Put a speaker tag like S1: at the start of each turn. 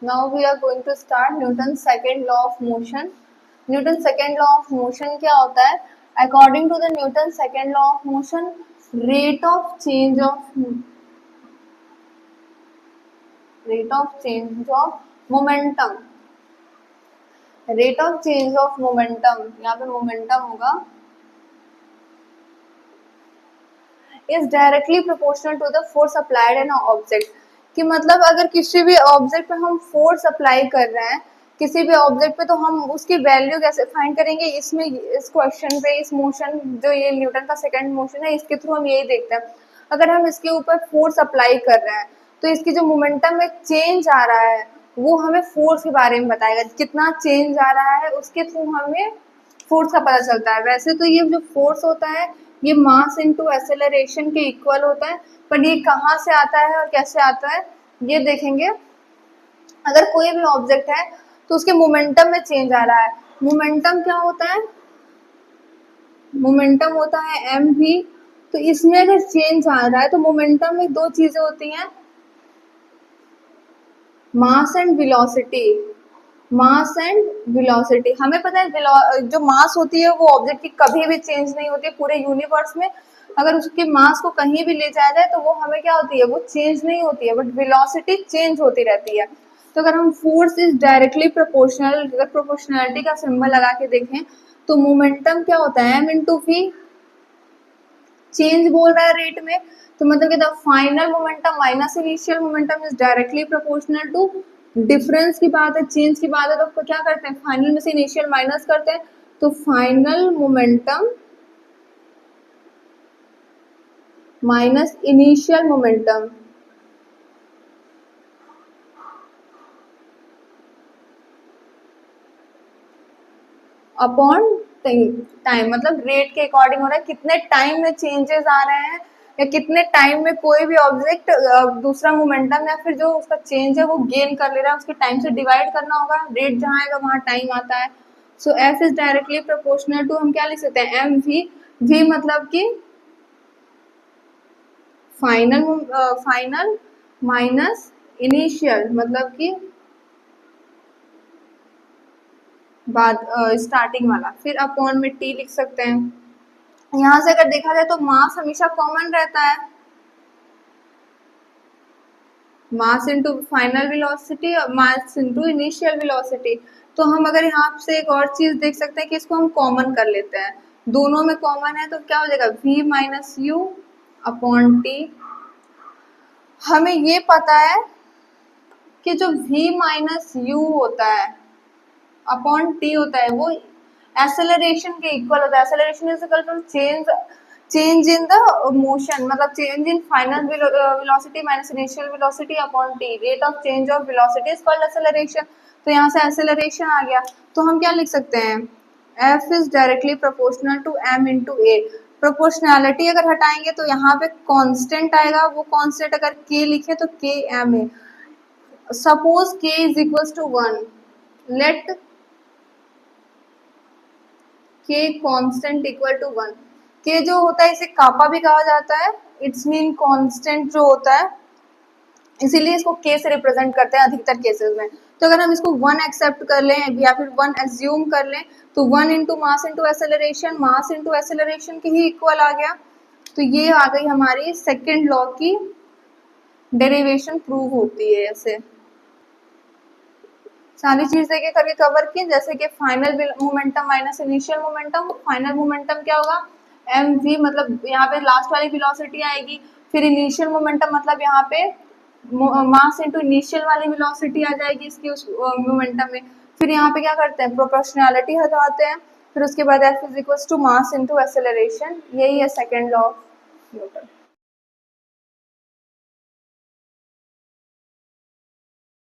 S1: Now we are going to start Newton's second law of motion. Newton's second law of motion क्या होता है? According to the Newton's second law of motion, rate of change of momentum. Rate of change of momentum, यहाँ पे momentum होगा, is directly proportional to the force applied in an object. कि मतलब अगर किसी भी ऑब्जेक्ट पे हम फोर्स अप्लाई कर रहे हैं किसी भी ऑब्जेक्ट पे, तो हम उसकी वैल्यू कैसे फाइंड करेंगे? इसमें इस क्वेश्चन पे इस मोशन जो ये न्यूटन का सेकंड मोशन है इसके थ्रू हम यही देखते हैं। अगर हम इसके ऊपर फोर्स अप्लाई कर रहे हैं तो इसकी जो मोमेंटम में चेंज आ रहा है वो हमें फोर्स के बारे में बताएगा। कितना चेंज आ रहा है उसके थ्रू हमें फोर्स का पता चलता है। वैसे तो ये जो फोर्स होता है ये मास इनटू एक्सेलरेशन के इक्वल होता है, पर ये कहाँ से आता है और कैसे आता है ये देखेंगे। अगर कोई भी ऑब्जेक्ट है तो उसके मोमेंटम में चेंज आ रहा है। मोमेंटम क्या होता है? मोमेंटम होता है mv। तो इसमें अगर चेंज आ रहा है तो मोमेंटम में दो चीजें होती हैं, mass and velocity. Mass and velocity हमें पता है, जो मास होती है वो ऑब्जेक्ट की कभी भी चेंज नहीं होती है पूरे यूनिवर्स में। अगर उसके मास को कहीं भी ले जाया जाए तो वो हमें क्या होती है, वो चेंज नहीं होती है, बट वेलोसिटी चेंज होती रहती है। तो अगर हम फोर्स इज डायरेक्टली प्रोपोर्शनल, अगर प्रोपोर्शनलिटी का सिंबल लगा के देखें तो मोमेंटम क्या होता है, m इंटू वी। चेंज बोल रहा है रेट में, तो मतलब कि final momentum minus initial momentum is directly proportional to difference की बात है, चेंज की बात है, तो क्या करते हैं फाइनल में से इनिशियल माइनस करते हैं, तो final momentum minus initial momentum upon time. मतलब रेट के अकॉर्डिंग हो रहा है, कितने टाइम में चेंजेस आ रहे हैं या कितने टाइम में कोई भी ऑब्जेक्ट दूसरा मोमेंटम या फिर जो उसका चेंज है वो गेन कर ले रहा है, उसके टाइम से डिवाइड करना होगा। रेट जहाँ आएगा वहाँ टाइम आता है। So F is directly proportional to, हम क्या लिख सकते हैं, एम वी। वी मतलब कि फाइनल माइनस इनिशियल, मतलब कि बाद स्टार्टिंग वाला। फिर अपॉन में टी लिख सकते हैं। यहाँ से अगर देखा जाए तो मास हमेशा कॉमन रहता है, मास इनटू फाइनल वेलोसिटी और मास इनटू इनिशियल वेलोसिटी। तो हम अगर यहाँ से एक और चीज देख सकते हैं कि इसको हम कॉमन कर लेते हैं, दोनों में कॉमन है तो क्या हो जाएगा, v minus you upon T. हमें ये पता है कि जो v माइनस यू होता है अपॉन टी होता है वो एक्सेलरेशन के इक्वल होता है। Acceleration is equal to change in the motion, मतलब change in final velocity minus initial velocity upon T. Rate of change of velocity is called acceleration. तो यहाँ से एक्सेलरेशन आ गया, तो हम क्या लिख सकते हैं, f is directly proportional to m into a. Proportionality अगर हटाएंगे तो यहाँ पे कांस्टेंट आएगा, वो कांस्टेंट अगर k लिखे तो k m है। Suppose k is equal to 1, let k constant equal to 1। k जो होता है इसे कापा भी कहा जाता है, इट्स मीन कांस्टेंट जो होता है, इसीलिए इसको k से रिप्रेजेंट करते हैं अधिकतर केसेस में। तो अगर हम इसको 1 एक्सेप्ट कर लें या फिर 1 एज्यूम कर लें तो 1 into mass into acceleration, mass into acceleration के ही इक्वल आ गया। तो ये आ गई हमारी सेकेंड लॉ की डेरिवेशन प्रूव होती है। ऐसे सारी चीजें के करके कवर की, जैसे कि final momentum minus initial momentum. Final momentum क्या होगा, एम वी, मतलब यहाँ पे लास्ट वाली वेलोसिटी आएगी। फिर इनिशियल मोमेंटम मतलब यहाँ पे मास इनटू इनिशियल वाली वेलोसिटी आ जाएगी इसकी उस मोमेंटम में। फिर यहाँ पे क्या करते हैं, प्रोपोर्शनैलिटी हटाते हैं। फिर उसके बाद F is equal to mass into acceleration. यही है सेकेंड लॉ ऑफ न्यूटन।